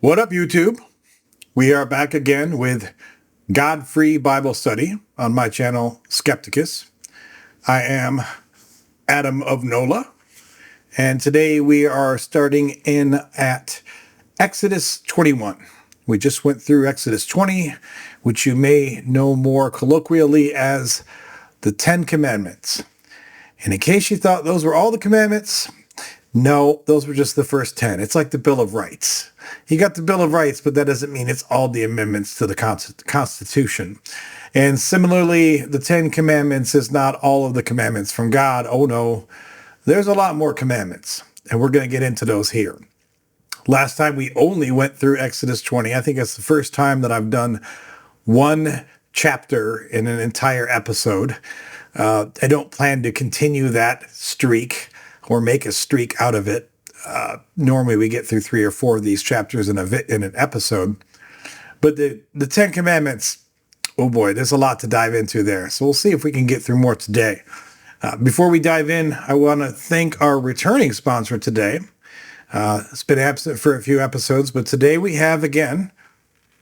What up, YouTube? We are back again with God-free Bible study on my channel, Skepticus. I am Adam of Nola, and today we are starting in at Exodus 21. We just went through Exodus 20, which you may know more colloquially as the Ten Commandments. And in case you thought those were all the commandments, no, those were just the first 10. It's like the Bill of Rights. You got the Bill of Rights, but that doesn't mean it's all the amendments to the Constitution. And similarly, the 10 Commandments is not all of the commandments from God. Oh no, there's a lot more commandments, and we're going to get into those here. Last time we only went through Exodus 20. I think it's the first time that I've done one chapter in an entire episode. I don't plan to continue that streak or make a streak out of it. Normally we get through 3 or 4 of these chapters in an episode. But the 10 Commandments, oh boy, there's a lot to dive into there. So we'll see if we can get through more today. Before we dive in, I want to thank our returning sponsor today. It's been absent for a few episodes, but today we have, again,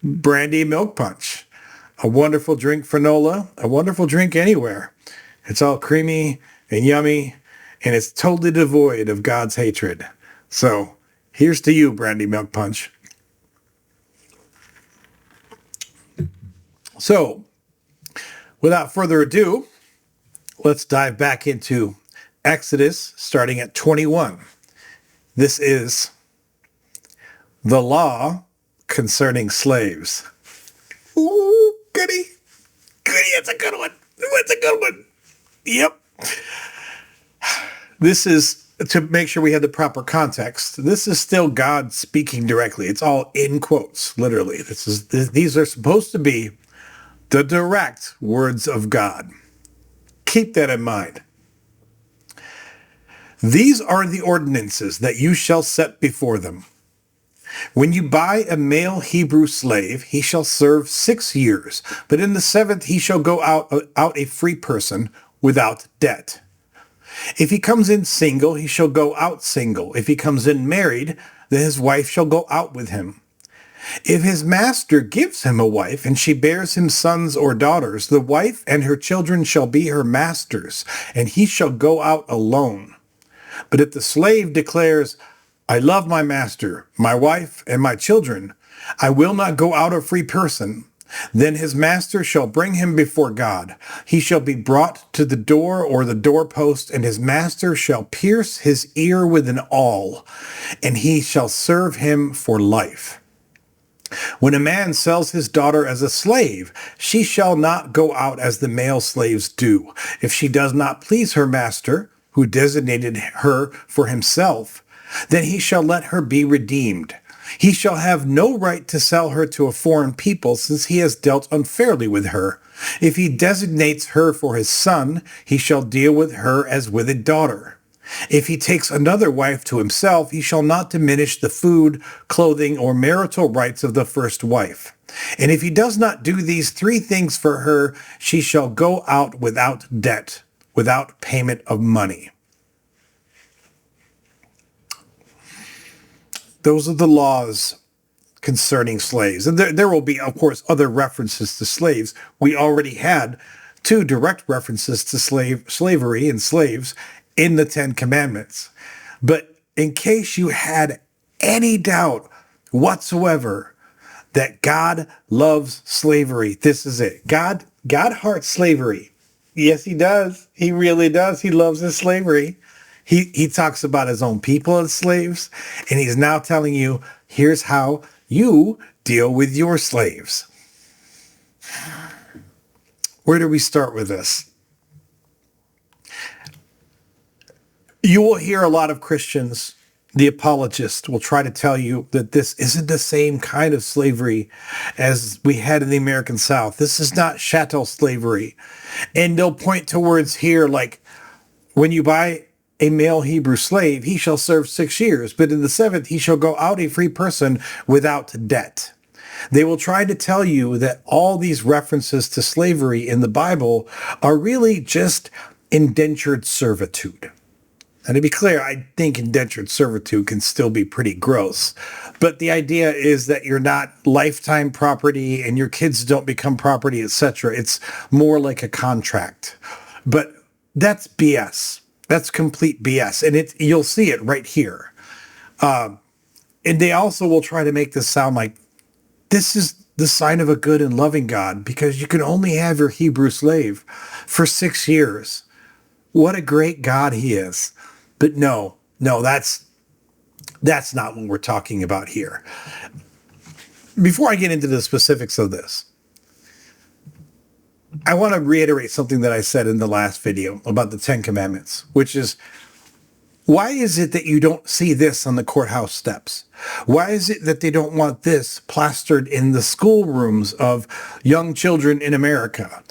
Brandy Milk Punch. A wonderful drink for Nola, a wonderful drink anywhere. It's all creamy and yummy, and it's totally devoid of God's hatred. So, here's to you, Brandy Milk Punch. So, without further ado, let's dive back into Exodus, starting at 21. This is the law concerning slaves. Ooh, goody. Goody, that's a good one. That's a good one. Yep. This is, to make sure we have the proper context, this is still God speaking directly. It's all in quotes, literally. These are supposed to be the direct words of God. Keep that in mind. These are the ordinances that you shall set before them. When you buy a male Hebrew slave, he shall serve 6 years, but in the 7th he shall go out a free person without debt. If he comes in single, he shall go out single. If he comes in married, then his wife shall go out with him. If his master gives him a wife, and she bears him sons or daughters, the wife and her children shall be her master's, and he shall go out alone. But if the slave declares, I love my master, my wife, and my children, I will not go out a free person, then his master shall bring him before God. He shall be brought to the door or the doorpost, and his master shall pierce his ear with an awl, and he shall serve him for life. When a man sells his daughter as a slave, she shall not go out as the male slaves do. If she does not please her master, who designated her for himself, then he shall let her be redeemed. He shall have no right to sell her to a foreign people, since he has dealt unfairly with her. If he designates her for his son, he shall deal with her as with a daughter. If he takes another wife to himself, he shall not diminish the food, clothing, or marital rights of the first wife. And if he does not do these 3 things for her, she shall go out without debt, without payment of money. Those are the laws concerning slaves. And there will be, of course, other references to slaves. We already had 2 direct references to slavery and slaves in the 10 Commandments. But in case you had any doubt whatsoever that God loves slavery, this is it. God hearts slavery. Yes, he does. He really does. He loves his slavery. He talks about his own people as slaves, and he's now telling you, here's how you deal with your slaves. Where do we start with this? You will hear a lot of Christians, the apologists, will try to tell you that this isn't the same kind of slavery as we had in the American South. This is not chattel slavery. And they'll point towards here, like, when you buy a male Hebrew slave, he shall serve 6 years, but in the 7th he shall go out a free person without debt. They will try to tell you that all these references to slavery in the Bible are really just indentured servitude. And to be clear, I think indentured servitude can still be pretty gross. But the idea is that you're not lifetime property and your kids don't become property, etc. It's more like a contract. But that's BS. That's complete BS. And you'll see it right here. And they also will try to make this sound like this is the sign of a good and loving God because you can only have your Hebrew slave for 6 years. What a great God he is. But no, that's not what we're talking about here. Before I get into the specifics of this, I want to reiterate something that I said in the last video about the 10 Commandments, which is, why is it that you don't see this on the courthouse steps? Why is it that they don't want this plastered in the schoolrooms of young children in America?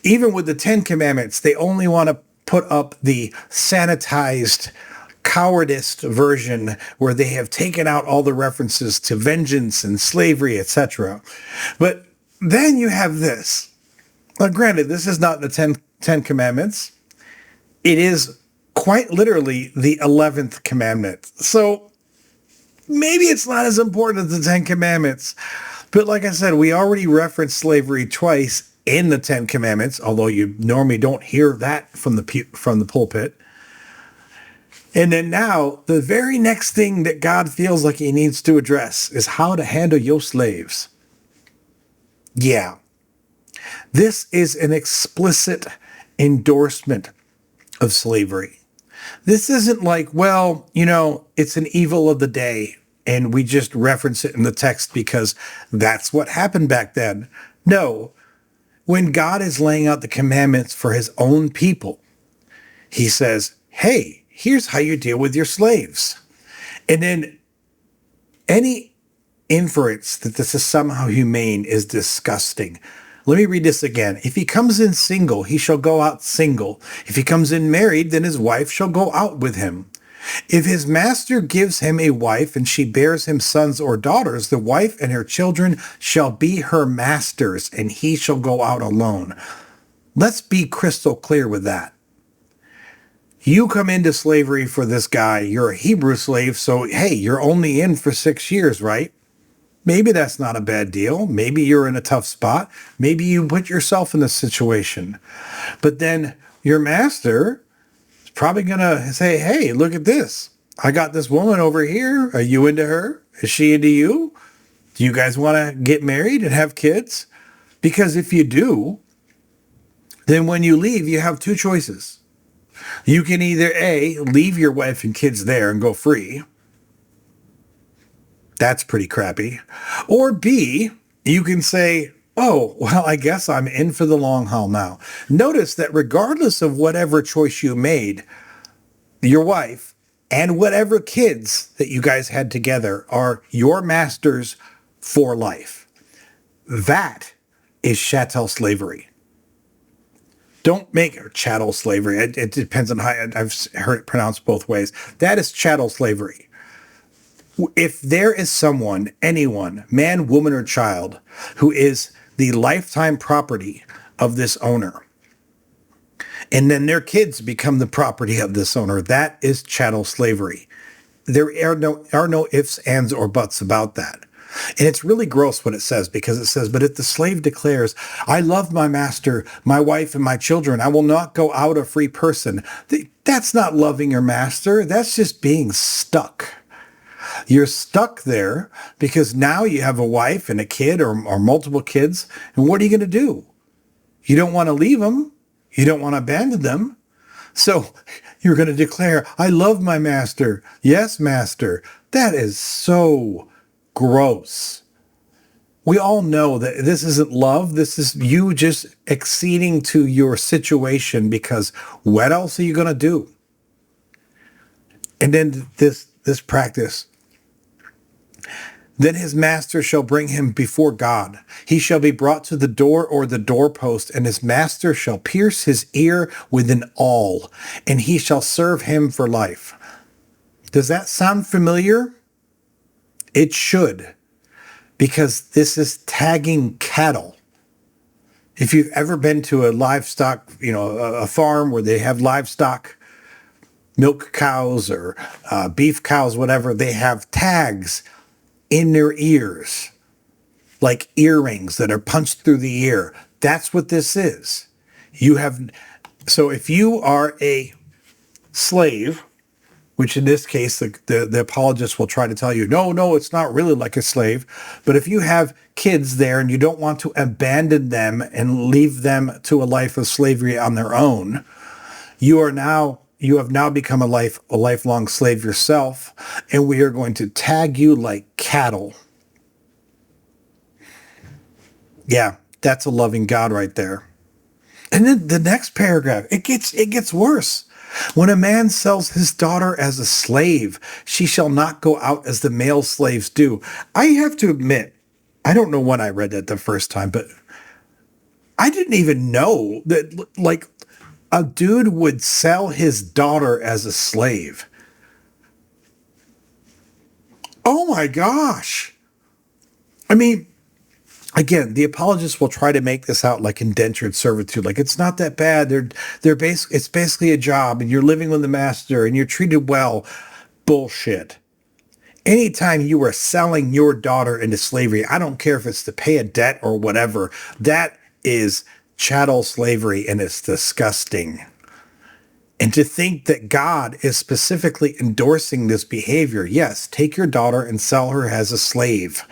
Even with the 10 Commandments, they only want to put up the sanitized, cowardice version where they have taken out all the references to vengeance and slavery, etc. But then you have this. Now, granted, this is not the 10 Commandments. It is quite literally the 11th commandment. So maybe it's not as important as the 10 Commandments. But like I said, we already referenced slavery twice in the 10 Commandments, although you normally don't hear that from the pulpit. And then now, the very next thing that God feels like he needs to address is how to handle your slaves. Yeah. This is an explicit endorsement of slavery. This isn't like, well, it's an evil of the day, and we just reference it in the text because that's what happened back then. No. When God is laying out the commandments for his own people, he says, hey, here's how you deal with your slaves. And then any inference that this is somehow humane is disgusting. Let me read this again. If he comes in single, he shall go out single. If he comes in married, then his wife shall go out with him. If his master gives him a wife and she bears him sons or daughters, the wife and her children shall be her master's, and he shall go out alone. Let's be crystal clear with that. You come into slavery for this guy. You're a Hebrew slave, so hey, you're only in for 6 years, right? Maybe that's not a bad deal. Maybe you're in a tough spot. Maybe you put yourself in this situation. But then your master is probably going to say, hey, look at this. I got this woman over here. Are you into her? Is she into you? Do you guys want to get married and have kids? Because if you do, then when you leave, you have two choices. You can either A, leave your wife and kids there and go free. That's pretty crappy. Or B, you can say, oh, well, I guess I'm in for the long haul now. Notice that regardless of whatever choice you made, your wife and whatever kids that you guys had together are your masters for life. That is chattel slavery. Don't make it chattel slavery. It depends on how I've heard it pronounced both ways. That is chattel slavery. If there is someone, anyone, man, woman, or child, who is the lifetime property of this owner, and then their kids become the property of this owner, that is chattel slavery. There are no ifs, ands, or buts about that. And it's really gross what it says, because it says, but if the slave declares, I love my master, my wife, and my children, I will not go out a free person. That's not loving your master. That's just being stuck. You're stuck there because now you have a wife and a kid or multiple kids. And what are you going to do? You don't want to leave them. You don't want to abandon them. So you're going to declare, I love my master. Yes, master. That is so gross. We all know that this isn't love. This is you just acceding to your situation, because what else are you going to do? And then this practice. Then his master shall bring him before God. He shall be brought to the door or the doorpost, and his master shall pierce his ear with an awl, and he shall serve him for life. Does that sound familiar? It should, because this is tagging cattle. If you've ever been to a livestock, a farm where they have livestock, milk cows or beef cows, whatever, they have tags in their ears, like earrings that are punched through the ear. That's what this is. So if you are a slave, which in this case, the apologist will try to tell you, no, it's not really like a slave. But if you have kids there and you don't want to abandon them and leave them to a life of slavery on their own, you have now become a lifelong slave yourself, and we are going to tag you like cattle. Yeah, that's a loving God right there. And then the next paragraph, it gets worse. When a man sells his daughter as a slave, she shall not go out as the male slaves do. I have to admit, I don't know when I read that the first time, but I didn't even know that, like, a dude would sell his daughter as a slave. Oh my gosh. I mean, again, the apologists will try to make this out like indentured servitude. Like, it's not that bad. It's basically a job and you're living with the master and you're treated well. Bullshit. Anytime you are selling your daughter into slavery, I don't care if it's to pay a debt or whatever, that is chattel slavery, and it's disgusting. And to think that God is specifically endorsing this behavior, yes, take your daughter and sell her as a slave.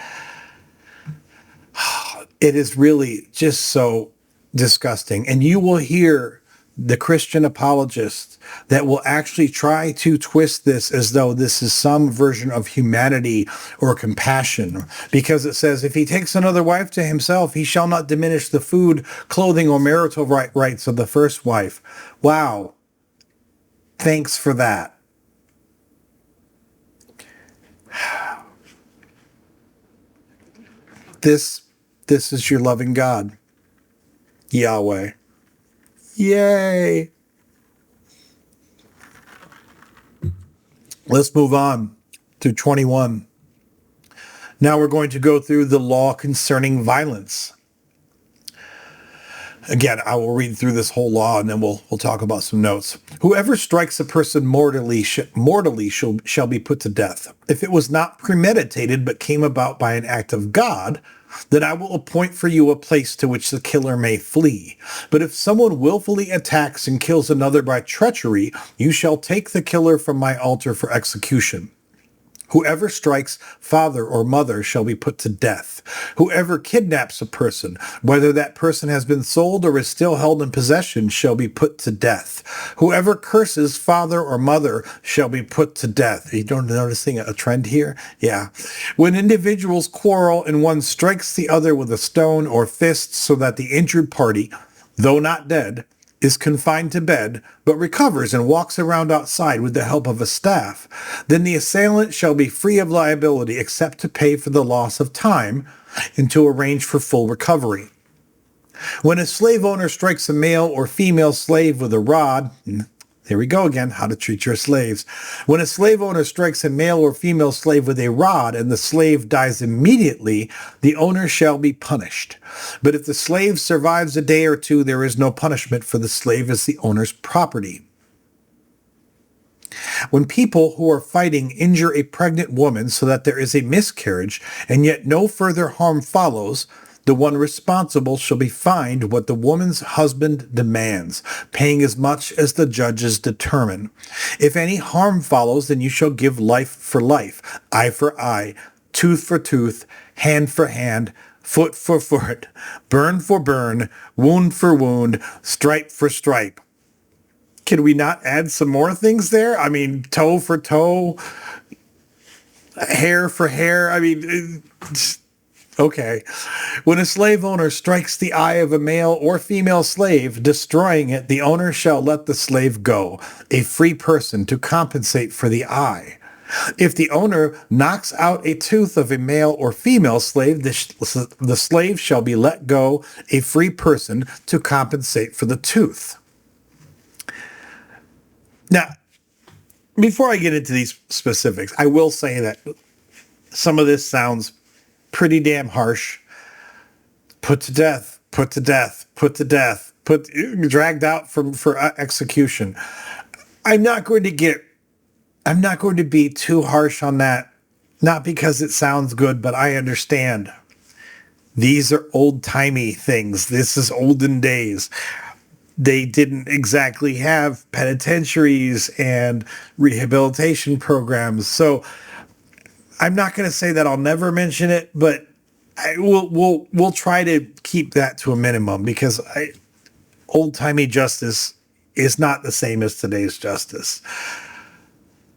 It is really just so disgusting. And you will hear the Christian apologists that will actually try to twist this as though this is some version of humanity or compassion, because it says, if he takes another wife to himself, he shall not diminish the food, clothing, or marital rights of the first wife. Wow. Thanks for that. This is your loving God, Yahweh. Yay. Let's move on to 21. Now we're going to go through the law concerning violence. Again, I will read through this whole law and then we'll talk about some notes. Whoever strikes a person mortally shall be put to death. If it was not premeditated but came about by an act of God, then I will appoint for you a place to which the killer may flee. But if someone willfully attacks and kills another by treachery, you shall take the killer from my altar for execution. Whoever strikes father or mother shall be put to death. Whoever kidnaps a person, whether that person has been sold or is still held in possession, shall be put to death. Whoever curses father or mother shall be put to death. You don't noticing a trend here? Yeah. When individuals quarrel and one strikes the other with a stone or fist so that the injured party, though not dead, is confined to bed, but recovers and walks around outside with the help of a staff, then the assailant shall be free of liability except to pay for the loss of time and to arrange for full recovery. When a slave owner strikes a male or female slave with a rod, there we go again, how to treat your slaves. When a slave owner strikes a male or female slave with a rod and the slave dies immediately, the owner shall be punished. But if the slave survives a day or two, there is no punishment, for the slave is the owner's property. When people who are fighting injure a pregnant woman so that there is a miscarriage, and yet no further harm follows, the one responsible shall be fined what the woman's husband demands, paying as much as the judges determine. If any harm follows, then you shall give life for life, eye for eye, tooth for tooth, hand for hand, foot for foot, burn for burn, wound for wound, stripe for stripe. Can we not add some more things there? I mean, toe for toe, hair for hair. I mean, okay. When a slave owner strikes the eye of a male or female slave, destroying it, the owner shall let the slave go, a free person, to compensate for the eye. If the owner knocks out a tooth of a male or female slave, the slave shall be let go, a free person, to compensate for the tooth. Now, before I get into these specifics, I will say that some of this sounds pretty damn harsh. Put to death, put to death, put to death, dragged out for execution. I'm not going to get, I'm not going to be too harsh on that. Not because it sounds good, but I understand. These are old timey things. This is olden days. They didn't exactly have penitentiaries and rehabilitation programs. So I'm not going to say that I'll never mention it, but we'll try to keep that to a minimum because old timey justice is not the same as today's justice.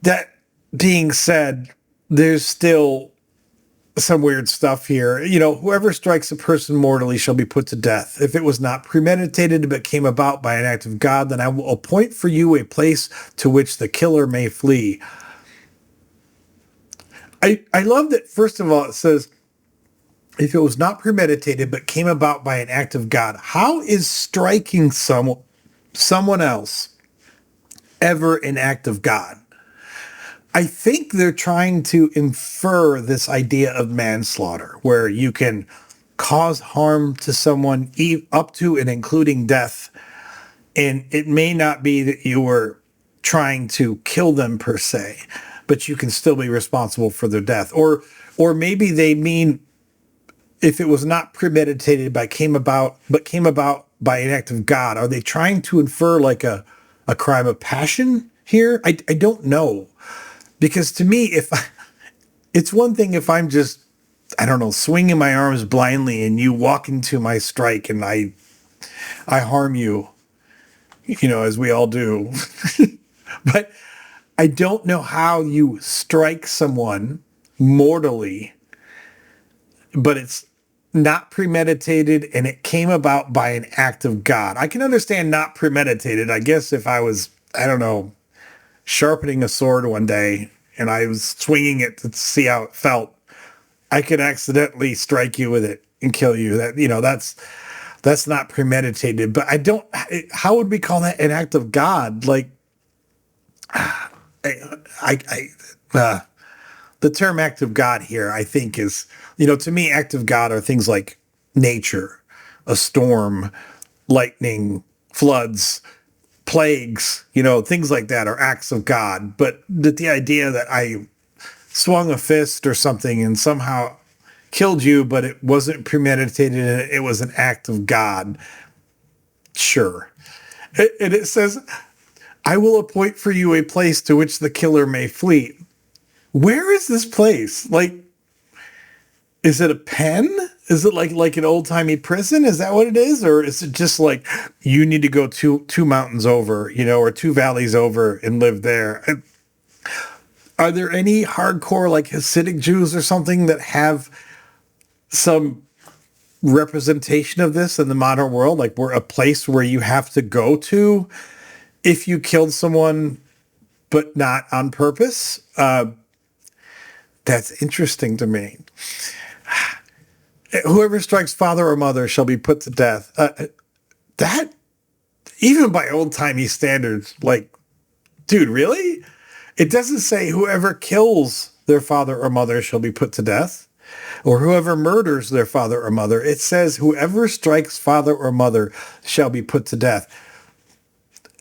That being said, there's still some weird stuff here. Whoever strikes a person mortally shall be put to death. If it was not premeditated but came about by an act of God, then I will appoint for you a place to which the killer may flee. I love that, first of all, it says, if it was not premeditated but came about by an act of God. How is striking someone else ever an act of God? I think they're trying to infer this idea of manslaughter, where you can cause harm to someone up to and including death. And it may not be that you were trying to kill them per se, but you can still be responsible for their death. Or maybe they mean if it was not premeditated but came about by an act of God. Are they trying to infer like a crime of passion here? I don't know. Because to me, it's one thing if I'm just, I don't know, swinging my arms blindly and you walk into my strike and I harm you, as we all do. But I don't know how you strike someone mortally, but it's not premeditated and it came about by an act of God. I can understand not premeditated. I guess if I was, I don't know, sharpening a sword one day and I was swinging it to see how it felt, I could accidentally strike you with it and kill you. That's not premeditated. But how would we call that an act of God? Like, the term act of God here, I think is, to me, act of God are things like nature, a storm, lightning, floods, plagues, things like that are acts of God. But the idea that I swung a fist or something and somehow killed you, but it wasn't premeditated and it was an act of God. Sure. And it says, I will appoint for you a place to which the killer may flee. Where is this place? Like, is it a pen? Is it like an old timey prison? Is that what it is? Or is it just like you need to go two mountains over, or two valleys over and live there? Are there any hardcore like Hasidic Jews or something that have some representation of this in the modern world? Like we're a place where you have to go to if you killed someone, but not on purpose? That's interesting to me. Whoever strikes father or mother shall be put to death. That, even by old-timey standards, like, dude, really? It doesn't say whoever kills their father or mother shall be put to death, or whoever murders their father or mother. It says whoever strikes father or mother shall be put to death.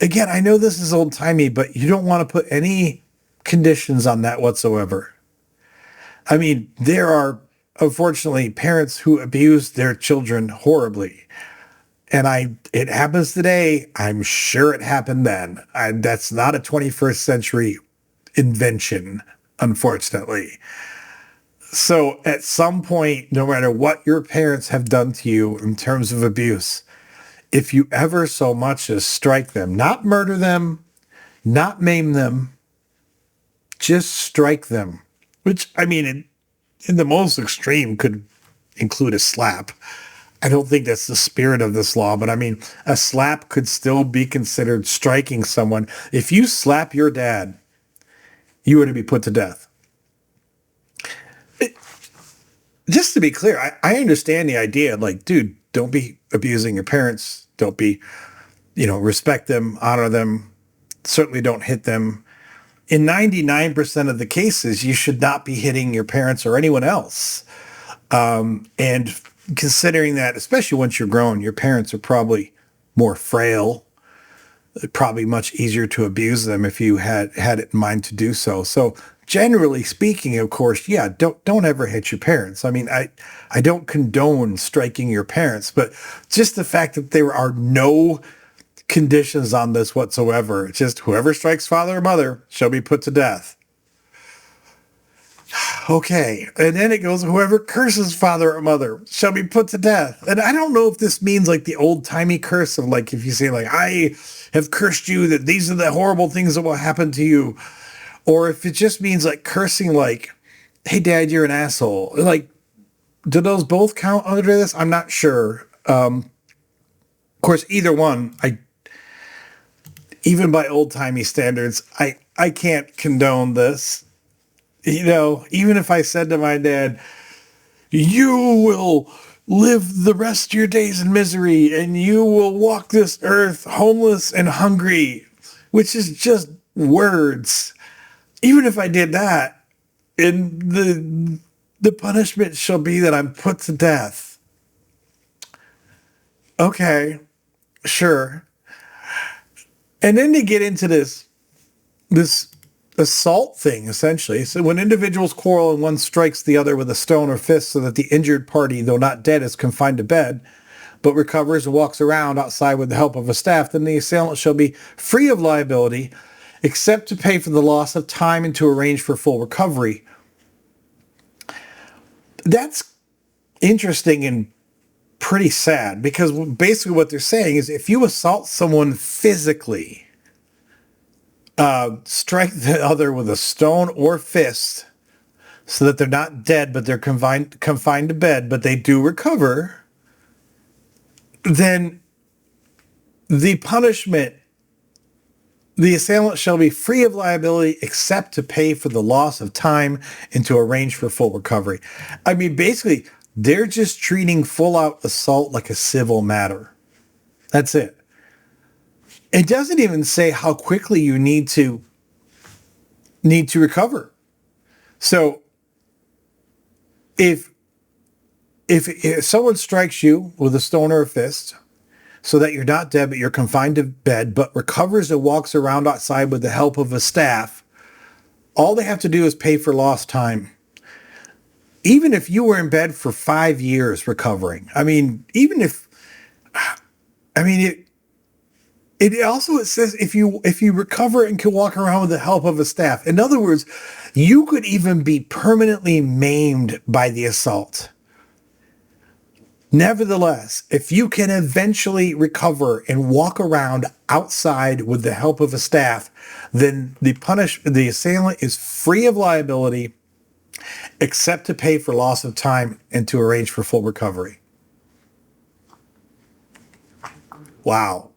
Again, I know this is old-timey, but you don't want to put any conditions on that whatsoever. I mean, there are, unfortunately, parents who abuse their children horribly. And it happens today. I'm sure it happened then. That's not a 21st century invention, unfortunately. So at some point, no matter what your parents have done to you in terms of abuse, if you ever so much as strike them, not murder them, not maim them, just strike them, which, I mean, in the most extreme could include a slap. I don't think that's the spirit of this law, but I mean, a slap could still be considered striking someone. If you slap your dad, you were to be put to death. Just to be clear, I understand the idea, like, dude, don't be abusing your parents. Don't be, respect them, honor them. Certainly don't hit them. In 99% of the cases, you should not be hitting your parents or anyone else. And considering that, especially once you're grown, your parents are probably more frail probably much easier to abuse them if you had it in mind to do so. So generally speaking, of course, yeah, don't ever hit your parents. I mean, I don't condone striking your parents, but just the fact that there are no conditions on this whatsoever, it's just whoever strikes father or mother shall be put to death. Okay, and then it goes, whoever curses father or mother shall be put to death. And I don't know if this means like the old-timey curse of like, if you say like, I have cursed you, that these are the horrible things that will happen to you. Or if it just means like cursing like, hey dad, you're an asshole. Like, do those both count under this? I'm not sure. Of course, either one, even by old-timey standards, I can't condone this. You know, even if I said to my dad, you will live the rest of your days in misery and you will walk this earth homeless and hungry, which is just words. Even if I did that, and the punishment shall be that I'm put to death. Okay, sure. And then to get into this assault thing, essentially. So when individuals quarrel and one strikes the other with a stone or fist so that the injured party, though not dead, is confined to bed, but recovers and walks around outside with the help of a staff, then the assailant shall be free of liability, except to pay for the loss of time and to arrange for full recovery. That's interesting and pretty sad, because basically what they're saying is if you assault someone physically, strike the other with a stone or fist so that they're not dead, but they're confined to bed, but they do recover, then the punishment, the assailant shall be free of liability except to pay for the loss of time and to arrange for full recovery. I mean, basically, they're just treating full-out assault like a civil matter. That's it. It doesn't even say how quickly you need to recover. So if someone strikes you with a stone or a fist so that you're not dead, but you're confined to bed, but recovers and walks around outside with the help of a staff, all they have to do is pay for lost time. Even if you were in bed for 5 years recovering, I mean, it also says if you recover and can walk around with the help of a staff. In other words, you could even be permanently maimed by the assault. Nevertheless, if you can eventually recover and walk around outside with the help of a staff, then the assailant is free of liability except to pay for loss of time and to arrange for full recovery. Wow.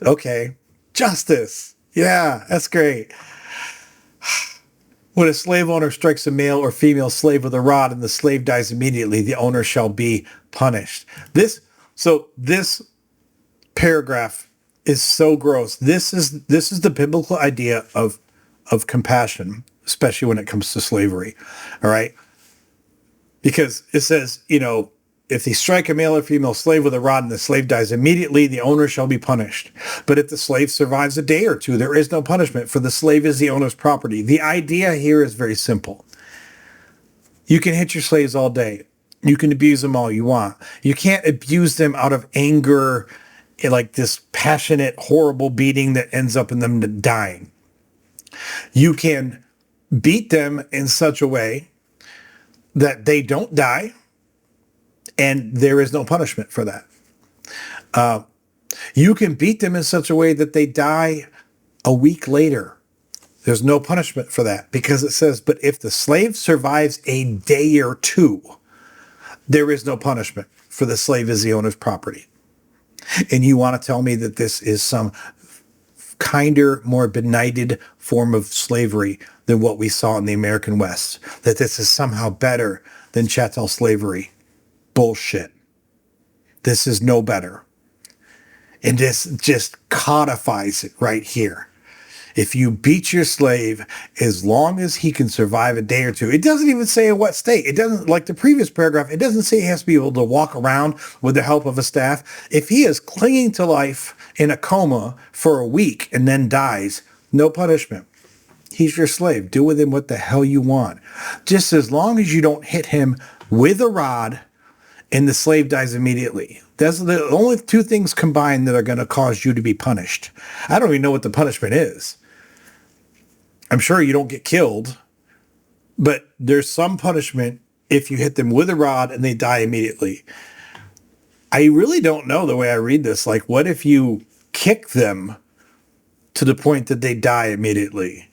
Okay. Justice. Yeah, that's great. When a slave owner strikes a male or female slave with a rod and the slave dies immediately, the owner shall be punished. This paragraph is so gross. This is the biblical idea of compassion, especially when it comes to slavery. All right? Because it says, if they strike a male or female slave with a rod and the slave dies immediately, the owner shall be punished. But if the slave survives a day or two, there is no punishment, for the slave is the owner's property. The idea here is very simple. You can hit your slaves all day. You can abuse them all you want. You can't abuse them out of anger, like this passionate, horrible beating that ends up in them dying. You can beat them in such a way that they don't die, and there is no punishment for that. You can beat them in such a way that they die a week later. There's no punishment for that, because it says, but if the slave survives a day or two, there is no punishment, for the slave is the owner's property. And you want to tell me that this is some kinder, more benighted form of slavery than what we saw in the American West, that this is somehow better than chattel slavery? Bullshit. This is no better. And this just codifies it right here. If you beat your slave, as long as he can survive a day or two, it doesn't even say in what state. It doesn't, like the previous paragraph, it doesn't say he has to be able to walk around with the help of a staff. If he is clinging to life in a coma for a week and then dies, no punishment. He's your slave. Do with him what the hell you want. Just as long as you don't hit him with a rod and the slave dies immediately. That's the only two things combined that are going to cause you to be punished. I don't even know what the punishment is. I'm sure you don't get killed, but there's some punishment if you hit them with a rod and they die immediately. I really don't know the way I read this. Like, what if you kick them to the point that they die immediately?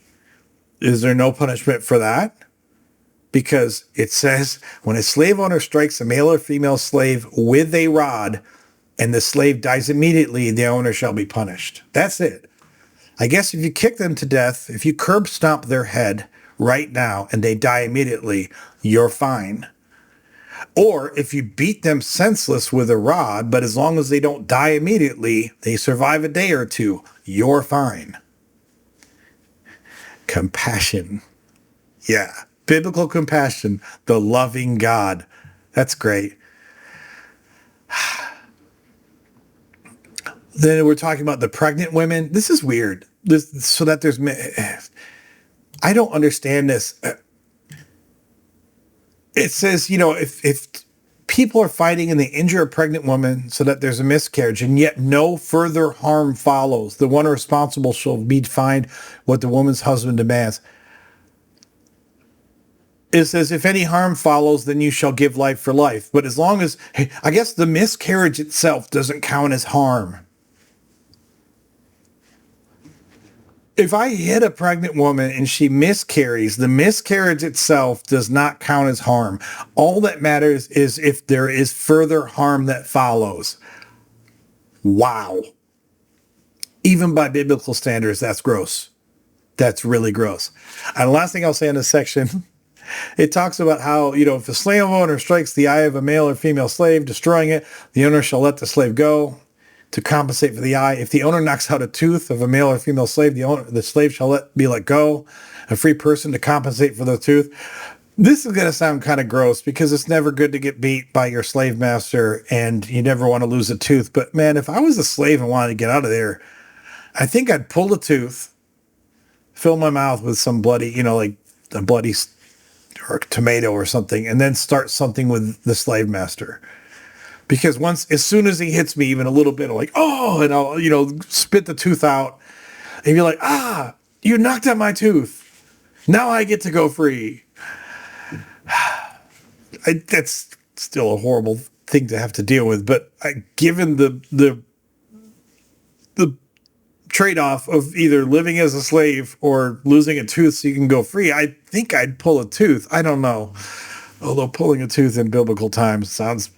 Is there no punishment for that? Because it says, when a slave owner strikes a male or female slave with a rod and the slave dies immediately, the owner shall be punished. That's it. I guess if you kick them to death, if you curb stomp their head right now and they die immediately, you're fine. Or if you beat them senseless with a rod, but as long as they don't die immediately, they survive a day or two, you're fine. Compassion. Yeah. Biblical compassion, the loving God. That's great. Then we're talking about the pregnant women. This is weird. I don't understand this. It says, if people are fighting and they injure a pregnant woman so that there's a miscarriage and yet no further harm follows, the one responsible shall be fined what the woman's husband demands. It says, if any harm follows, then you shall give life for life. But as long as, I guess the miscarriage itself doesn't count as harm. If I hit a pregnant woman and she miscarries, the miscarriage itself does not count as harm. All that matters is if there is further harm that follows. Wow. Even by biblical standards, that's gross. That's really gross. And the last thing I'll say in this section, it talks about how, if a slave owner strikes the eye of a male or female slave, destroying it, the owner shall let the slave go to compensate for the eye. If the owner knocks out a tooth of a male or female slave, the slave shall be let go, a free person to compensate for the tooth. This is going to sound kind of gross because it's never good to get beat by your slave master and you never want to lose a tooth. But man, if I was a slave and wanted to get out of there, I think I'd pull the tooth, fill my mouth with some bloody, like a bloody or a tomato or something, and then start something with the slave master. Because as soon as he hits me even a little bit, I'm like, oh, and I'll, spit the tooth out. And you're like, you knocked out my tooth. Now I get to go free. That's still a horrible thing to have to deal with. But given the trade-off of either living as a slave or losing a tooth so you can go free, I think I'd pull a tooth. I don't know. Although pulling a tooth in biblical times sounds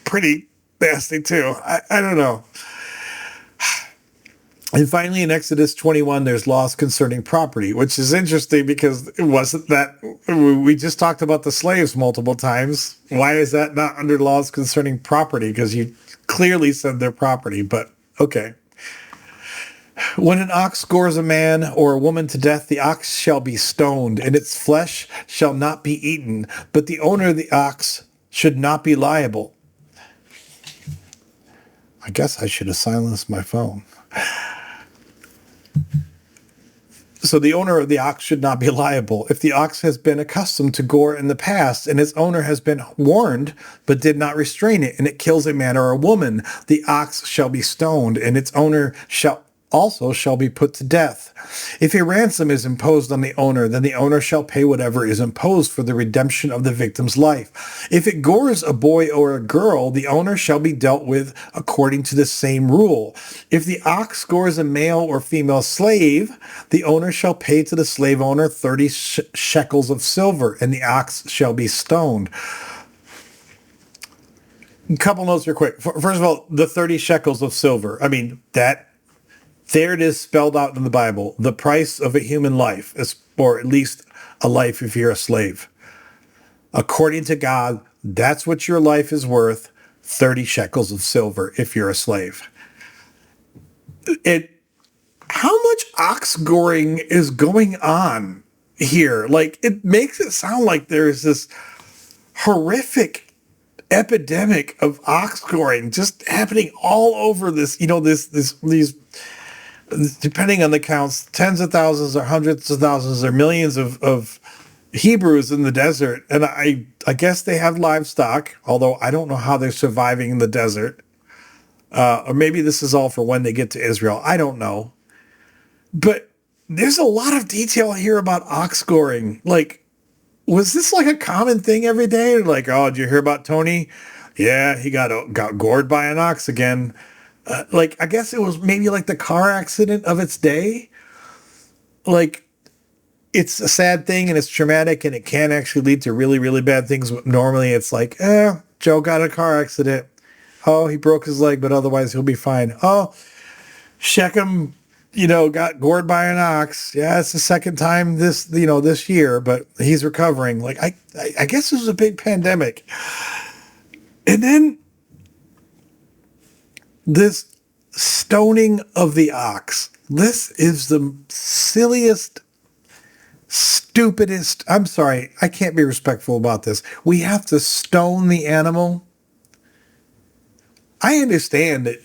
pretty nasty too. I don't know. And finally, in Exodus 21, there's laws concerning property, which is interesting because it wasn't that we just talked about the slaves multiple times. Why is that not under laws concerning property? Because you clearly said their property, but okay. When an ox gores a man or a woman to death, the ox shall be stoned, and its flesh shall not be eaten, but the owner of the ox should not be liable. I guess I should have silenced my phone. So the owner of the ox should not be liable. If the ox has been accustomed to gore in the past, and its owner has been warned but did not restrain it, and it kills a man or a woman, the ox shall be stoned, and its owner shall be put to death. If a ransom is imposed on the owner, then the owner shall pay whatever is imposed for the redemption of the victim's life. If it gores a boy or a girl, the owner shall be dealt with according to the same rule. If the ox gores a male or female slave, the owner shall pay to the slave owner 30 shekels of silver, and the ox shall be stoned. A couple notes real quick. First of all, the 30 shekels of silver. There it is spelled out in the Bible. The price of a human life, or at least a life if you're a slave. According to God, that's what your life is worth, 30 shekels of silver if you're a slave. How much ox goring is going on here? Like, it makes it sound like there's this horrific epidemic of ox goring just happening all over this, these, depending on the counts, tens of thousands or hundreds of thousands or millions of Hebrews in the desert. And I guess they have livestock, although I don't know how they're surviving in the desert. Or maybe this is all for when they get to Israel. I don't know. But there's a lot of detail here about ox goring. Like, was this like a common thing every day? Like, oh, did you hear about Tony? Yeah, he got gored by an ox again. Like, I guess it was maybe like the car accident of its day. Like, it's a sad thing and it's traumatic and it can actually lead to really, really bad things. Normally it's like, Joe got a car accident. Oh, he broke his leg, but otherwise he'll be fine. Oh, Shechem, got gored by an ox. Yeah, it's the second time this year, but he's recovering. Like, I guess this was a big pandemic. And then this stoning of the ox. This is the silliest, stupidest. I'm sorry, I can't be respectful about this. We have to stone the animal. I understand that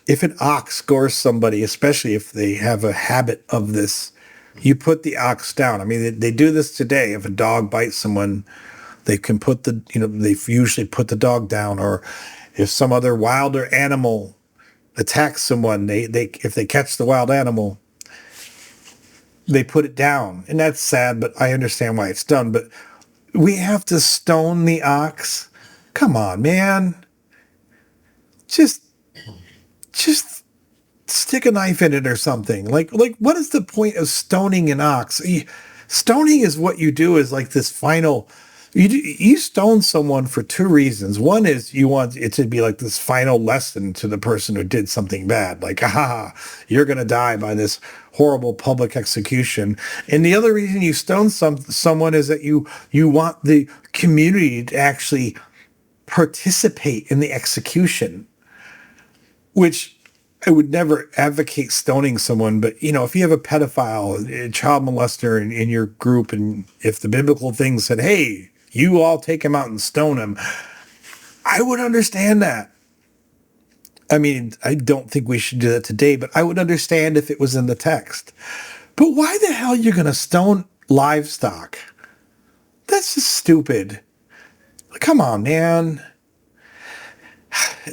if an ox gores somebody, especially if they have a habit of this, you put the ox down. I mean, they do this today. If a dog bites someone, they can put they usually put the dog down. Or if some other wilder animal attacks someone, if they catch the wild animal, they put it down. And that's sad, but I understand why it's done. But we have to stone the ox. Come on, man. Just stick a knife in it or something. Like what is the point of stoning an ox? Stoning is what you do is like this final. You stone someone for two reasons. One is you want it to be like this final lesson to the person who did something bad. Like, you're going to die by this horrible public execution. And the other reason you stone someone is that you want the community to actually participate in the execution, which I would never advocate stoning someone. But, if you have a pedophile, a child molester in your group, and if the biblical thing said, hey, you all take him out and stone him, I would understand that. I mean, I don't think we should do that today, but I would understand if it was in the text. But why the hell are you going to stone livestock? That's just stupid. Come on, man.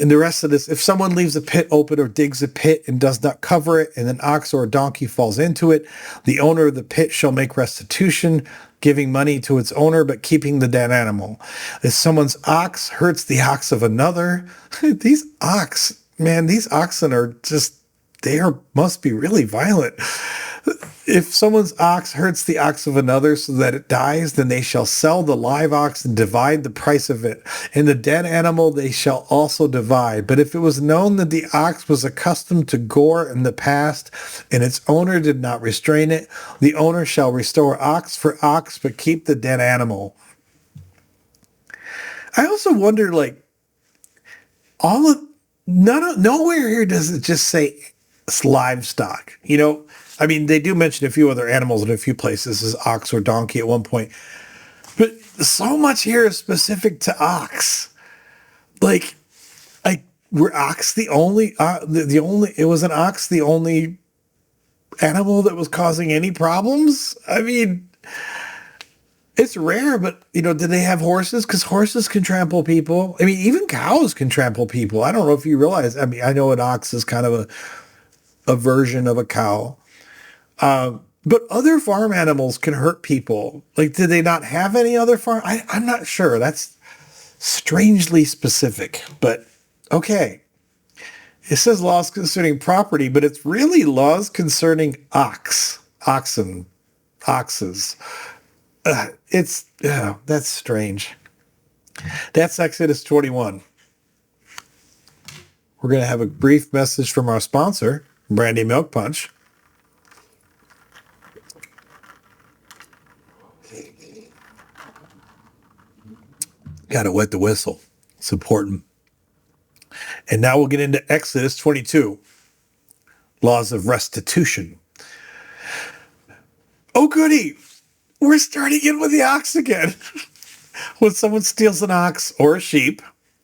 And the rest of this, if someone leaves a pit open or digs a pit and does not cover it, and an ox or a donkey falls into it, the owner of the pit shall make restitution, giving money to its owner, but keeping the dead animal. If someone's ox hurts the ox of another, these oxen are just, must be really violent. If someone's ox hurts the ox of another so that it dies, then they shall sell the live ox and divide the price of it. And the dead animal they shall also divide. But if it was known that the ox was accustomed to gore in the past, and its owner did not restrain it, the owner shall restore ox for ox, but keep the dead animal. I also wonder, like, nowhere here does it just say it's livestock. I mean, they do mention a few other animals in a few places as ox or donkey at one point. But so much here is specific to ox. Like, were ox the only, it was an ox the only animal that was causing any problems? I mean, it's rare, but, did they have horses? Because horses can trample people. I mean, even cows can trample people. I don't know if you realize. I mean, I know an ox is kind of a version of a cow. But other farm animals can hurt people. Like, did they not have any other farm? I'm not sure. That's strangely specific, but okay. It says laws concerning property, but it's really laws concerning oxen, oxes. That's strange. That's Exodus 21. We're going to have a brief message from our sponsor, Brandy Milk Punch. Got to wet the whistle. It's important. And now we'll get into Exodus 22. Laws of restitution. Oh, goody. We're starting in with the ox again. When someone steals an ox or a sheep,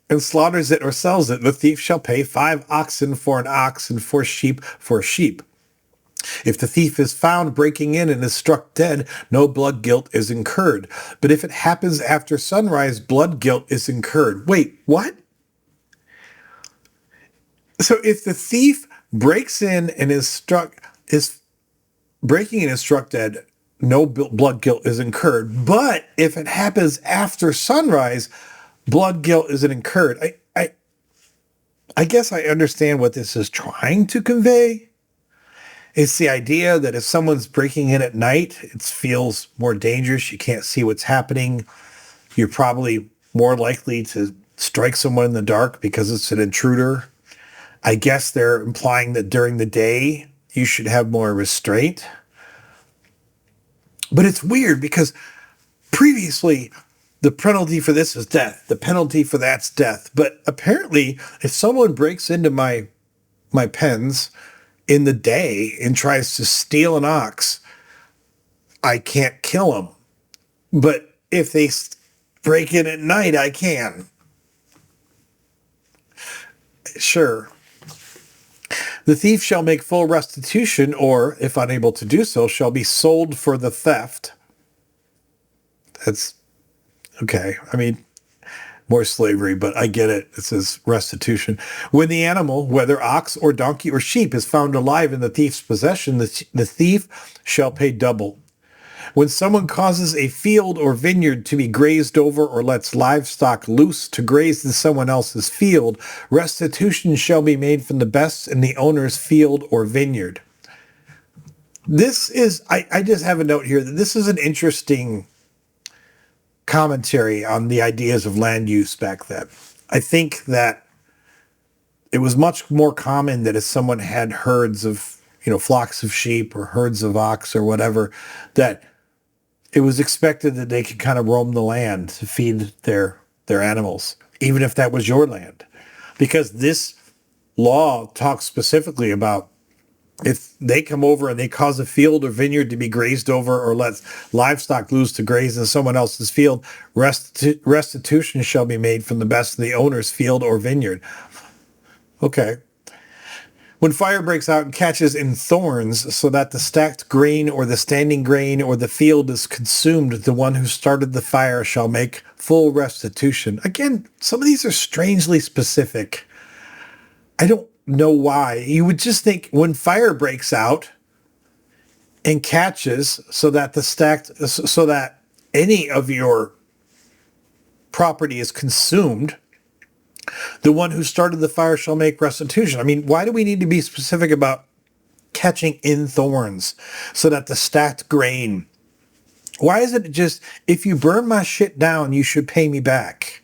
and slaughters it or sells it, the thief shall pay 5 oxen for an ox and 4 sheep for a sheep. If the thief is found breaking in and is struck dead, no blood guilt is incurred. But if it happens after sunrise, blood guilt is incurred. Wait, what? So if the thief breaks in and is breaking in and struck dead, no blood guilt is incurred. But if it happens after sunrise, blood guilt isn't incurred. I guess I understand what this is trying to convey. It's the idea that if someone's breaking in at night, it feels more dangerous. You can't see what's happening. You're probably more likely to strike someone in the dark because it's an intruder. I guess they're implying that during the day, you should have more restraint. But it's weird because previously, the penalty for this is death. The penalty for that's death. But apparently, if someone breaks into my pens in the day and tries to steal an ox, I can't kill them. But if they break in at night, I can. Sure. The thief shall make full restitution, or, if unable to do so, shall be sold for the theft. That's okay. I mean, more slavery, but I get it. It says restitution. When the animal, whether ox or donkey or sheep, is found alive in the thief's possession, the thief shall pay double. When someone causes a field or vineyard to be grazed over or lets livestock loose to graze in someone else's field, restitution shall be made from the best in the owner's field or vineyard. This is, I just have a note here that this is an interesting commentary on the ideas of land use back then. I think that it was much more common that if someone had herds of, flocks of sheep or herds of ox or whatever, that it was expected that they could kind of roam the land to feed their animals, even if that was your land. Because this law talks specifically about if they come over and they cause a field or vineyard to be grazed over or let livestock loose to graze in someone else's field, restitution shall be made from the best of the owner's field or vineyard. Okay. When fire breaks out and catches in thorns so that the stacked grain or the standing grain or the field is consumed, the one who started the fire shall make full restitution. Again, some of these are strangely specific. I don't know why. You would just think when fire breaks out and catches so that any of your property is consumed, the one who started the fire shall make restitution. I mean, why do we need to be specific about catching in thorns so that the stacked grain? Why is it just, if you burn my shit down, you should pay me back?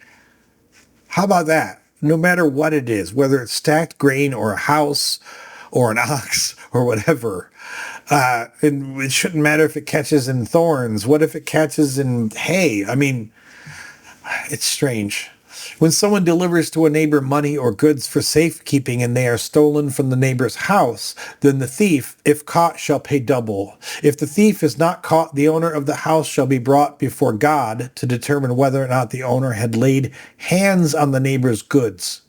How about that? No matter what it is, whether it's stacked grain or a house or an ox or whatever. And it shouldn't matter if it catches in thorns. What if it catches in hay? I mean, it's strange. When someone delivers to a neighbor money or goods for safekeeping and they are stolen from the neighbor's house, then the thief, if caught, shall pay double. If the thief is not caught, the owner of the house shall be brought before God to determine whether or not the owner had laid hands on the neighbor's goods.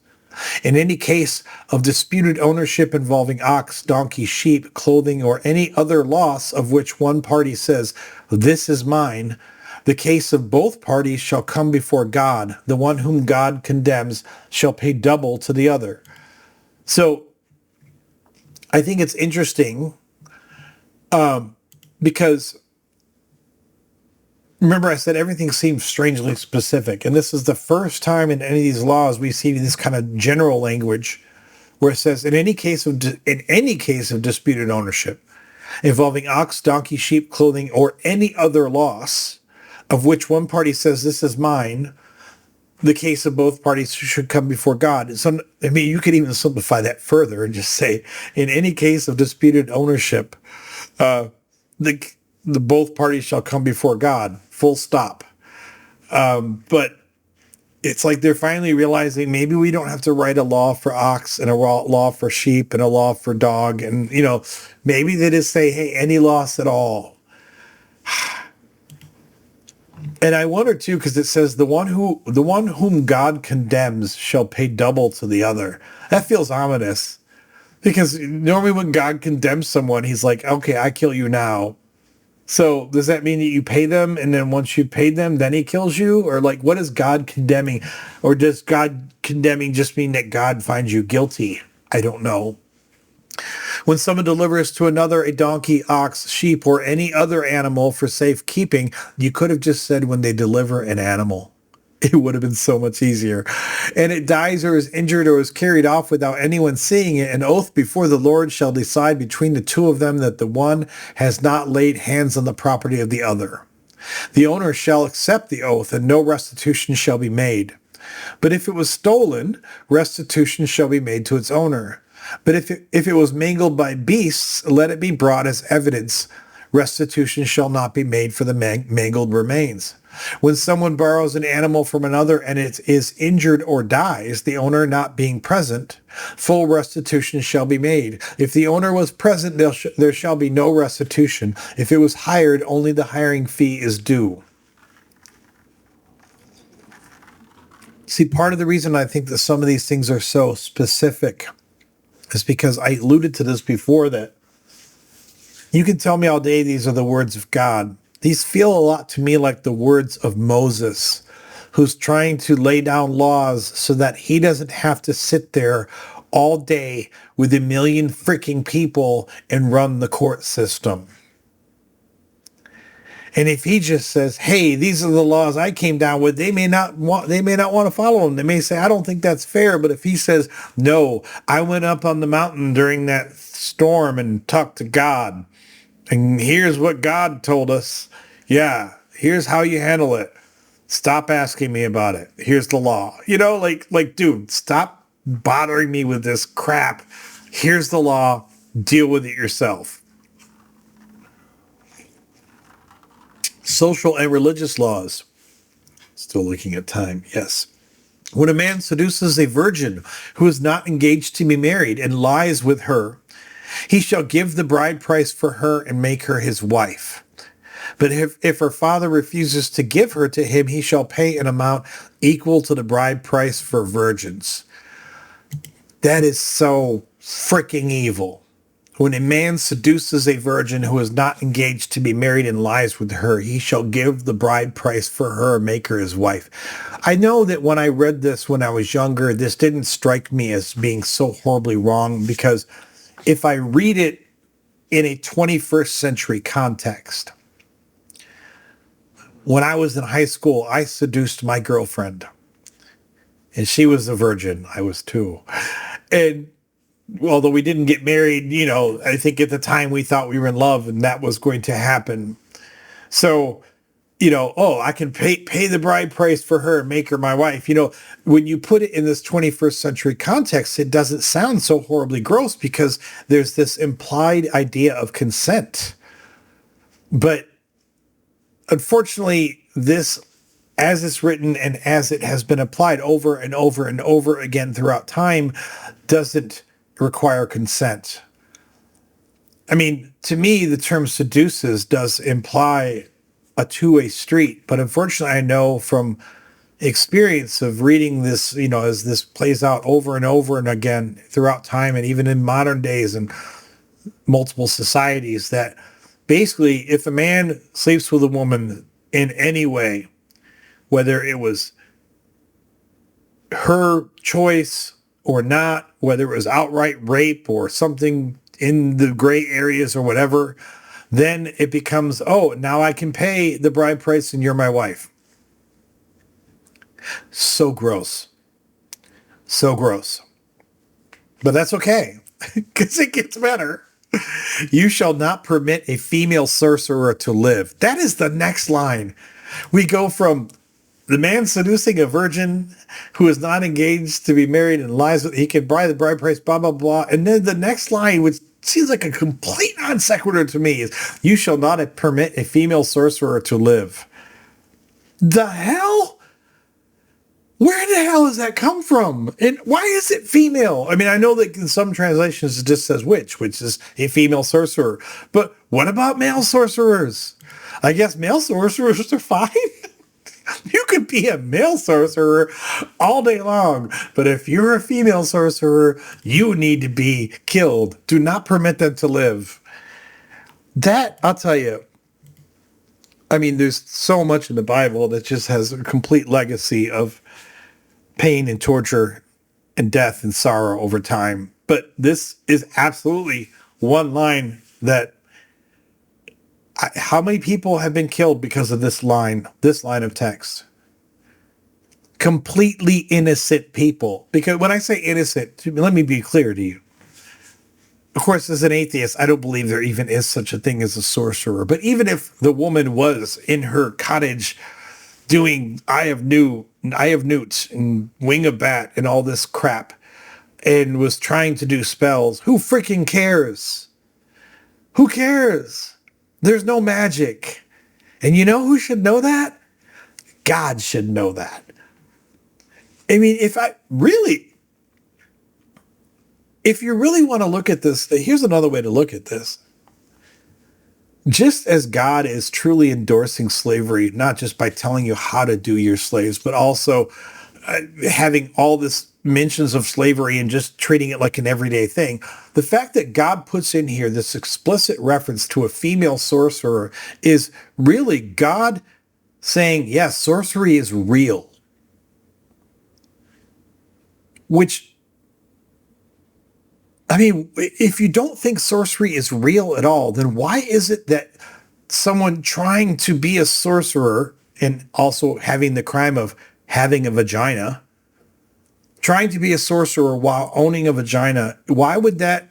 In any case of disputed ownership involving ox, donkey, sheep, clothing, or any other loss of which one party says, "This is mine," the case of both parties shall come before God. The one whom God condemns shall pay double to the other. So I think it's interesting because remember I said everything seems strangely specific. And this is the first time in any of these laws we see this kind of general language where it says in any case of disputed ownership involving ox, donkey, sheep, clothing, or any other loss of which one party says this is mine, the case of both parties should come before God. So, I mean, you could even simplify that further and just say, in any case of disputed ownership, the both parties shall come before God. Full stop. But it's like they're finally realizing maybe we don't have to write a law for ox and a law for sheep and a law for dog, and maybe they just say, hey, any loss at all. And I wonder too, because it says the one whom God condemns shall pay double to the other. That feels ominous. Because normally when God condemns someone, he's like, okay, I kill you now. So does that mean that you pay them, and then once you paid them, then he kills you? Or like, what is God condemning? Or does God condemning just mean that God finds you guilty? I don't know. When someone delivers to another a donkey, ox, sheep, or any other animal for safekeeping, you could have just said when they deliver an animal. It would have been so much easier. And it dies or is injured or is carried off without anyone seeing it. An oath before the Lord shall decide between the two of them that the one has not laid hands on the property of the other. The owner shall accept the oath, and no restitution shall be made. But if it was stolen, restitution shall be made to its owner. But if it was mangled by beasts, let it be brought as evidence. Restitution shall not be made for the mangled remains. When someone borrows an animal from another and it is injured or dies, the owner not being present, full restitution shall be made. If the owner was present, there shall be no restitution. If it was hired, only the hiring fee is due. See, part of the reason I think that some of these things are so specific is because I alluded to this before, that you can tell me all day these are the words of God. These feel a lot to me like the words of Moses, who's trying to lay down laws so that he doesn't have to sit there all day with a million freaking people and run the court system. And if he just says, hey, these are the laws I came down with, they may not want to follow them. They may say, I don't think that's fair. But if he says, no, I went up on the mountain during that storm and talked to God, and here's what God told us. Yeah, here's how you handle it. Stop asking me about it. Here's the law. Like, dude, stop bothering me with this crap. Here's the law. Deal with it yourself. Social and religious laws. Still looking at time. Yes. When a man seduces a virgin who is not engaged to be married and lies with her, he shall give the bride price for her and make her his wife. But if her father refuses to give her to him, he shall pay an amount equal to the bride price for virgins. That is so freaking evil. When a man seduces a virgin who is not engaged to be married and lies with her, he shall give the bride price for her and make her his wife. I know that when I read this when I was younger, this didn't strike me as being so horribly wrong, because if I read it in a 21st century context, when I was in high school, I seduced my girlfriend, and she was a virgin. I was too. And although we didn't get married, I think at the time we thought we were in love and that was going to happen. So, I can pay the bride price for her and make her my wife. When you put it in this 21st century context, it doesn't sound so horribly gross because there's this implied idea of consent. But unfortunately, this, as it's written and as it has been applied over and over and over again throughout time, doesn't require consent. I mean, to me, the term seduces does imply a two-way street, but unfortunately, I know from experience of reading this, as this plays out over and over and again throughout time, and even in modern days and multiple societies, that basically, if a man sleeps with a woman in any way, whether it was her choice or not, whether it was outright rape or something in the gray areas or whatever, then it becomes, oh, now I can pay the bride price and you're my wife. So gross. So gross. But that's okay, because it gets better. You shall not permit a female sorcerer to live. That is the next line. We go from the man seducing a virgin who is not engaged to be married and lies with, he can buy the bride price, blah, blah, blah. And then the next line, which seems like a complete non sequitur to me, is you shall not permit a female sorcerer to live. The hell? Where the hell does that come from? And why is it female? I mean, I know that in some translations it just says witch, which is a female sorcerer. But what about male sorcerers? I guess male sorcerers are fine. You could be a male sorcerer all day long, but if you're a female sorcerer, you need to be killed. Do not permit them to live. That, I'll tell you, I mean, there's so much in the Bible that just has a complete legacy of pain and torture and death and sorrow over time. But this is absolutely one line that how many people have been killed because of this line of text? Completely innocent people. Because when I say innocent, let me be clear to you. Of course, as an atheist, I don't believe there even is such a thing as a sorcerer. But even if the woman was in her cottage doing Eye of Newt and Wing of Bat and all this crap and was trying to do spells, who freaking cares? Who cares? There's no magic. And you know who should know that? God should know that. I mean, if you really want to look at this, here's another way to look at this. Just as God is truly endorsing slavery, not just by telling you how to do your slaves, but also having all this mentions of slavery and just treating it like an everyday thing. The fact that God puts in here this explicit reference to a female sorcerer is really God saying, yes, sorcery is real. Which, I mean, if you don't think sorcery is real at all, then why is it that someone trying to be a sorcerer and also having the crime of having a vagina, trying to be a sorcerer while owning a vagina, why would that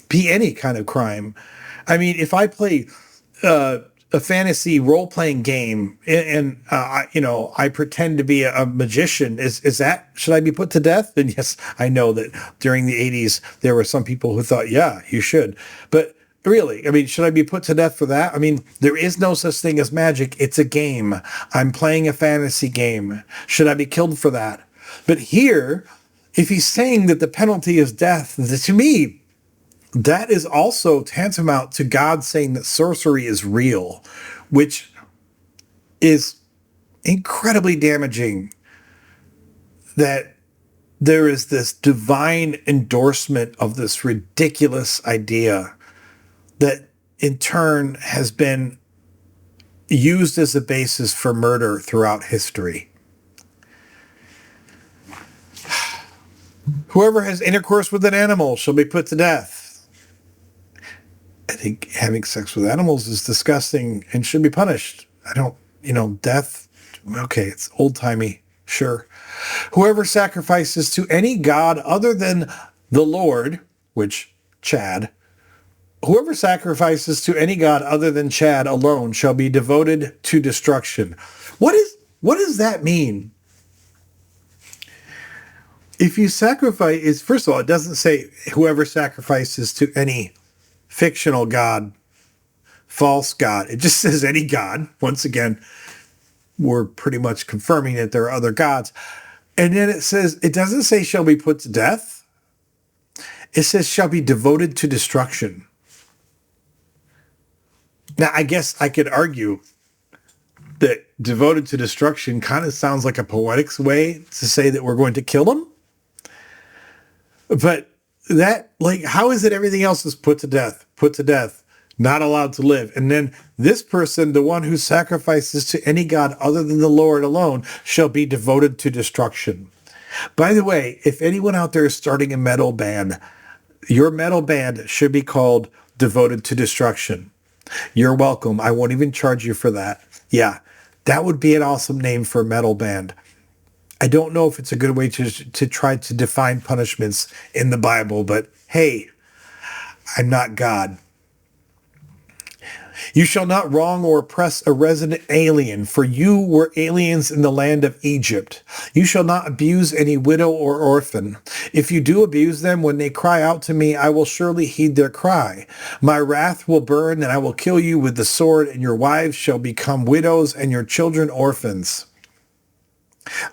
be any kind of crime? I mean, if I play a fantasy role-playing game and I pretend to be a magician, should I be put to death? And yes, I know that during the 80s there were some people who thought, yeah, you should. But really, I mean, should I be put to death for that? I mean, there is no such thing as magic. It's a game. I'm playing a fantasy game. Should I be killed for that? But here, if he's saying that the penalty is death, to me, that is also tantamount to God saying that sorcery is real, which is incredibly damaging. That there is this divine endorsement of this ridiculous idea that in turn has been used as a basis for murder throughout history. Whoever has intercourse with an animal shall be put to death. I think having sex with animals is disgusting and should be punished. Death, okay, it's old-timey, sure. Whoever sacrifices to any god other than the Lord, which, Chad, whoever sacrifices to any god other than Chad alone shall be devoted to destruction. What does that mean? If you sacrifice, first of all, it doesn't say whoever sacrifices to any fictional god, false god. It just says any god. Once again, we're pretty much confirming that there are other gods. And then it doesn't say shall be put to death. It says shall be devoted to destruction. Now, I guess I could argue that devoted to destruction kind of sounds like a poetic way to say that we're going to kill them. But how is it everything else is put to death, not allowed to live? And then this person, the one who sacrifices to any god other than the Lord alone, shall be devoted to destruction. By the way, if anyone out there is starting a metal band, your metal band should be called Devoted to Destruction. You're welcome. I won't even charge you for that. Yeah, that would be an awesome name for a metal band. I don't know if it's a good way to try to define punishments in the Bible, but hey, I'm not God. You shall not wrong or oppress a resident alien, for you were aliens in the land of Egypt. You shall not abuse any widow or orphan. If you do abuse them, when they cry out to me, I will surely heed their cry. My wrath will burn, and I will kill you with the sword, and your wives shall become widows, and your children orphans.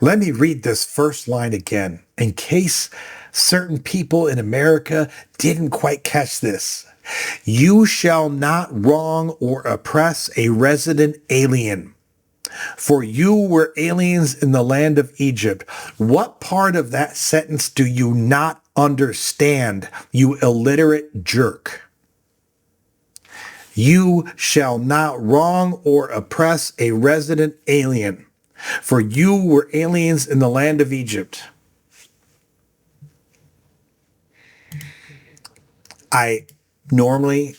Let me read this first line again, in case certain people in America didn't quite catch this. You shall not wrong or oppress a resident alien. For you were aliens in the land of Egypt. What part of that sentence do you not understand, you illiterate jerk? You shall not wrong or oppress a resident alien, for you were aliens in the land of Egypt. I normally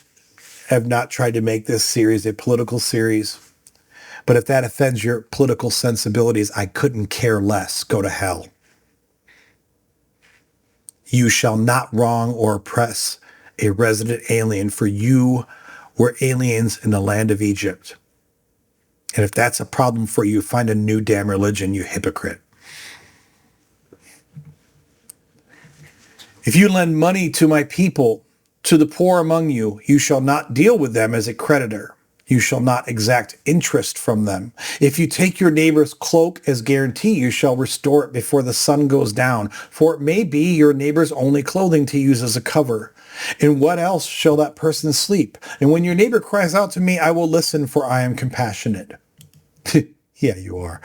have not tried to make this series a political series, but if that offends your political sensibilities, I couldn't care less. Go to hell. You shall not wrong or oppress a resident alien, for you were aliens in the land of Egypt. And if that's a problem for you, find a new damn religion, you hypocrite. If you lend money to my people, to the poor among you, you shall not deal with them as a creditor. You shall not exact interest from them. If you take your neighbor's cloak as guarantee, you shall restore it before the sun goes down, for it may be your neighbor's only clothing to use as a cover. In what else shall that person sleep? And when your neighbor cries out to me, I will listen, for I am compassionate. Yeah, you are.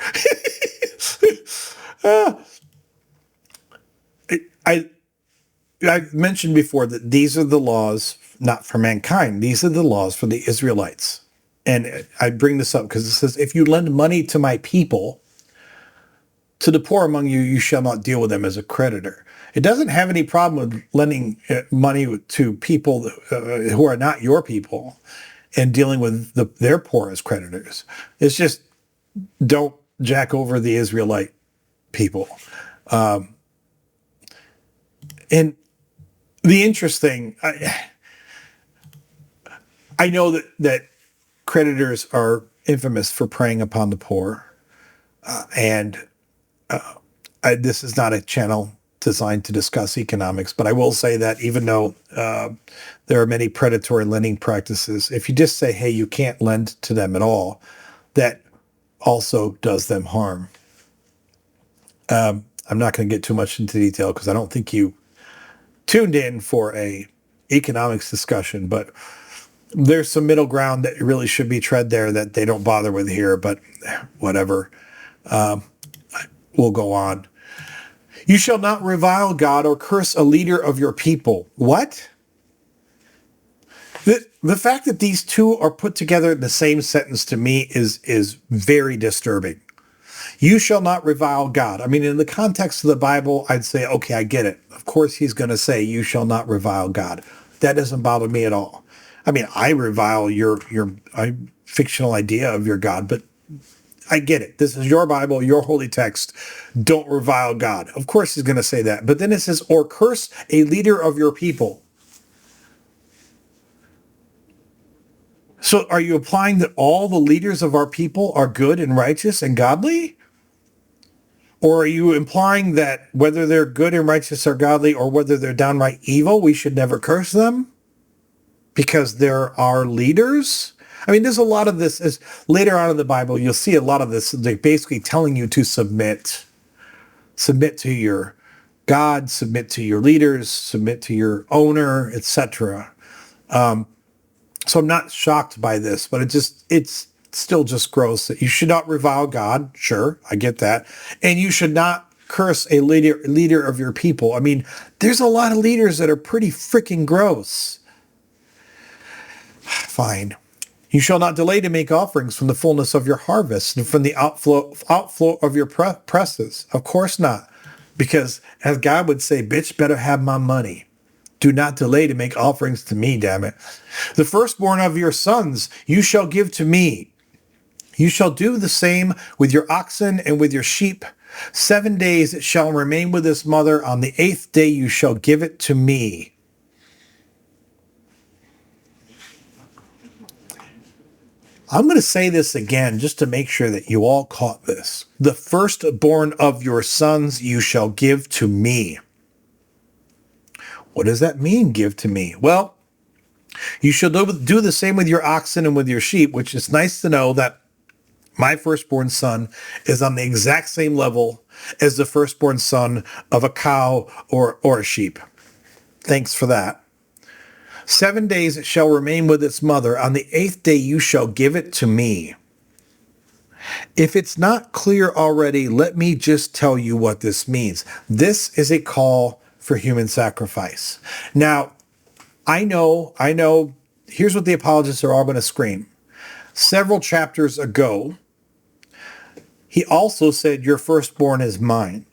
I mentioned before that these are the laws, not for mankind. These are the laws for the Israelites. And I bring this up because it says, if you lend money to my people, to the poor among you, you shall not deal with them as a creditor. It doesn't have any problem with lending money to people who are not your people and dealing with their poor as creditors. It's just don't jack over the Israelite people. And the interesting, I know that creditors are infamous for preying upon the poor, this is not a channel designed to discuss economics, but I will say that even though there are many predatory lending practices, if you just say, hey, you can't lend to them at all, that also does them harm. I'm not going to get too much into detail because I don't think you tuned in for a economics discussion, but there's some middle ground that really should be tread there that they don't bother with here, but whatever. We'll go on. You shall not revile God or curse a leader of your people. What? The fact that these two are put together in the same sentence to me is very disturbing. You shall not revile God. I mean, in the context of the Bible, I'd say, okay, I get it. Of course, he's going to say, you shall not revile God. That doesn't bother me at all. I mean, I revile your fictional idea of your God, but I get it. This is your Bible, your holy text. Don't revile God. Of course, he's going to say that. But then it says, or curse a leader of your people. So are you implying that all the leaders of our people are good and righteous and godly? Or are you implying that whether they're good and righteous or godly, or whether they're downright evil, we should never curse them because they're our leaders? I mean, there's a lot of this. As later on in the Bible, you'll see a lot of this. They're basically telling you to submit to your God, submit to your leaders, submit to your owner, etc. So I'm not shocked by this, but it's still just gross that you should not revile God. Sure, I get that. And you should not curse a leader of your people. I mean, there's a lot of leaders that are pretty freaking gross. Fine. You shall not delay to make offerings from the fullness of your harvest and from the outflow of your presses. Of course not. Because as God would say, bitch, better have my money. Do not delay to make offerings to me, damn it. The firstborn of your sons you shall give to me. You shall do the same with your oxen and with your sheep. 7 days it shall remain with its mother. On the 8th day you shall give it to me. I'm going to say this again just to make sure that you all caught this. The firstborn of your sons you shall give to me. What does that mean, give to me? Well, you shall do the same with your oxen and with your sheep, which is nice to know that my firstborn son is on the exact same level as the firstborn son of a cow or a sheep. Thanks for that. 7 days it shall remain with its mother. On the 8th day you shall give it to me. If it's not clear already, let me just tell you what this means. This is a call for human sacrifice. Now, I know, here's what the apologists are all going to scream. Several chapters ago, he also said, your firstborn is mine.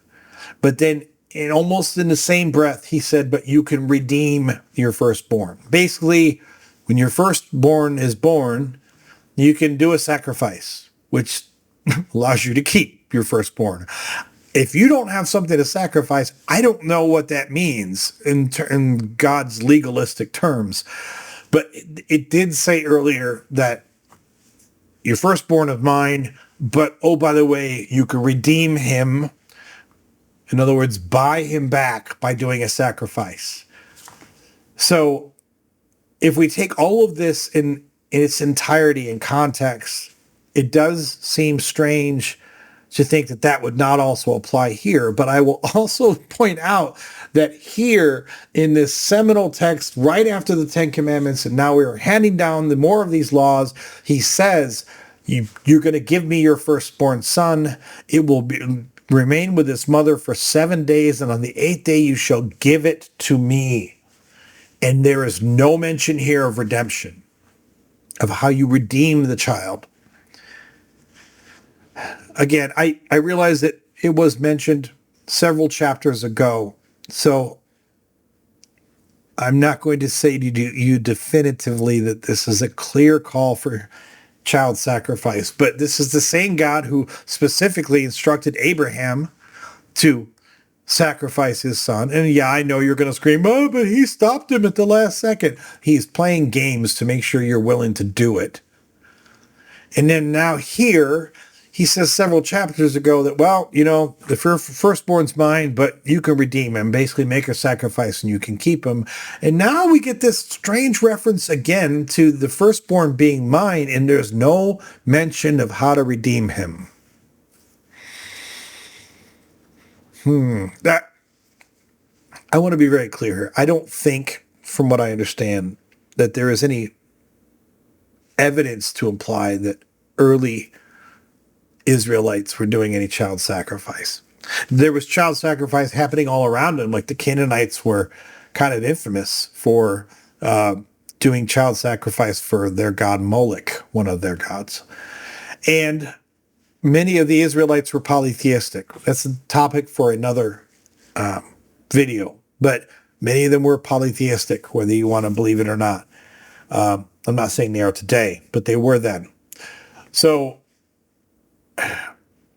But then, almost in the same breath, he said, but you can redeem your firstborn. Basically, when your firstborn is born, you can do a sacrifice, which allows you to keep your firstborn. If you don't have something to sacrifice, I don't know what that means in God's legalistic terms. But it did say earlier that your firstborn is mine, but oh, by the way, you can redeem him. In other words, buy him back by doing a sacrifice. So if we take all of this in its entirety in context, it does seem strange to think that that would not also apply here. But I will also point out that here in this seminal text, right after the Ten Commandments, and now we're handing down the more of these laws, he says, you're going to give me your firstborn son. It will remain with his mother for 7 days, and on the 8th day you shall give it to me. And there is no mention here of redemption, of how you redeem the child. Again, I realize that it was mentioned several chapters ago, so I'm not going to say to you definitively that this is a clear call for child sacrifice, but this is the same God who specifically instructed Abraham to sacrifice his son. And yeah, I know you're going to scream, oh, but he stopped him at the last second. He's playing games to make sure you're willing to do it. And then now here, he says several chapters ago that, well, the firstborn's mine, but you can redeem him, basically make a sacrifice and you can keep him. And now we get this strange reference again to the firstborn being mine, and there's no mention of how to redeem him. That I want to be very clear here. I don't think, from what I understand, that there is any evidence to imply that early Israelites were doing any child sacrifice. There was child sacrifice happening all around them. Like the Canaanites were kind of infamous for doing child sacrifice for their god Moloch, one of their gods. And many of the Israelites were polytheistic. That's a topic for another video. But many of them were polytheistic, whether you want to believe it or not. I'm not saying they are today, but they were then. So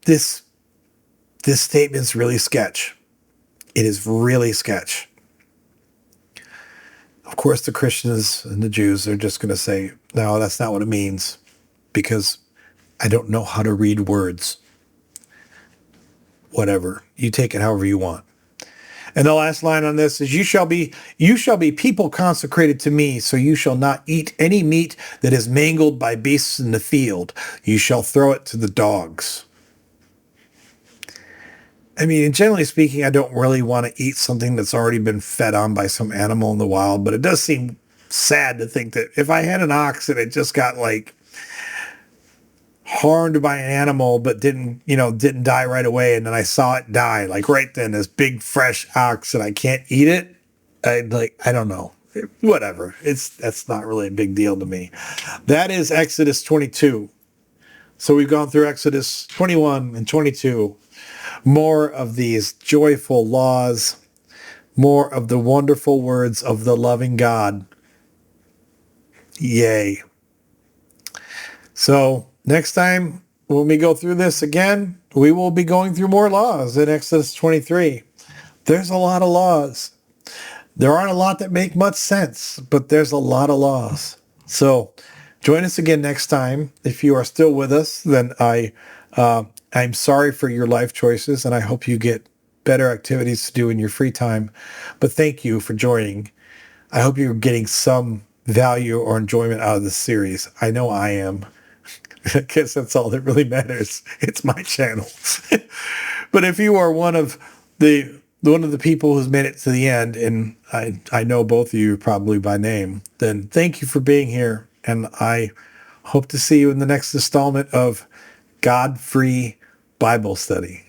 this statement is really sketch. It is really sketch. Of course, the Christians and the Jews are just going to say, no, that's not what it means, because I don't know how to read words. Whatever. You take it however you want. And the last line on this is, you shall be people consecrated to me, so you shall not eat any meat that is mangled by beasts in the field. You shall throw it to the dogs. I mean, generally speaking, I don't really want to eat something that's already been fed on by some animal in the wild, but it does seem sad to think that if I had an ox and it just got harmed by an animal, but didn't die right away, and then I saw it die, right then, this big fresh ox, and I can't eat it, I don't know. Whatever. That's not really a big deal to me. That is Exodus 22. So we've gone through Exodus 21 and 22. More of these joyful laws, more of the wonderful words of the loving God. Yay. So next time, when we go through this again, we will be going through more laws in Exodus 23. There's a lot of laws. There aren't a lot that make much sense, but there's a lot of laws. So join us again next time. If you are still with us, then I'm sorry for your life choices, and I hope you get better activities to do in your free time. But thank you for joining. I hope you're getting some value or enjoyment out of this series. I know I am. I guess that's all that really matters. It's my channel. But if you are one of the people who's made it to the end, and I know both of you probably by name, then thank you for being here. And I hope to see you in the next installment of God-free Bible study.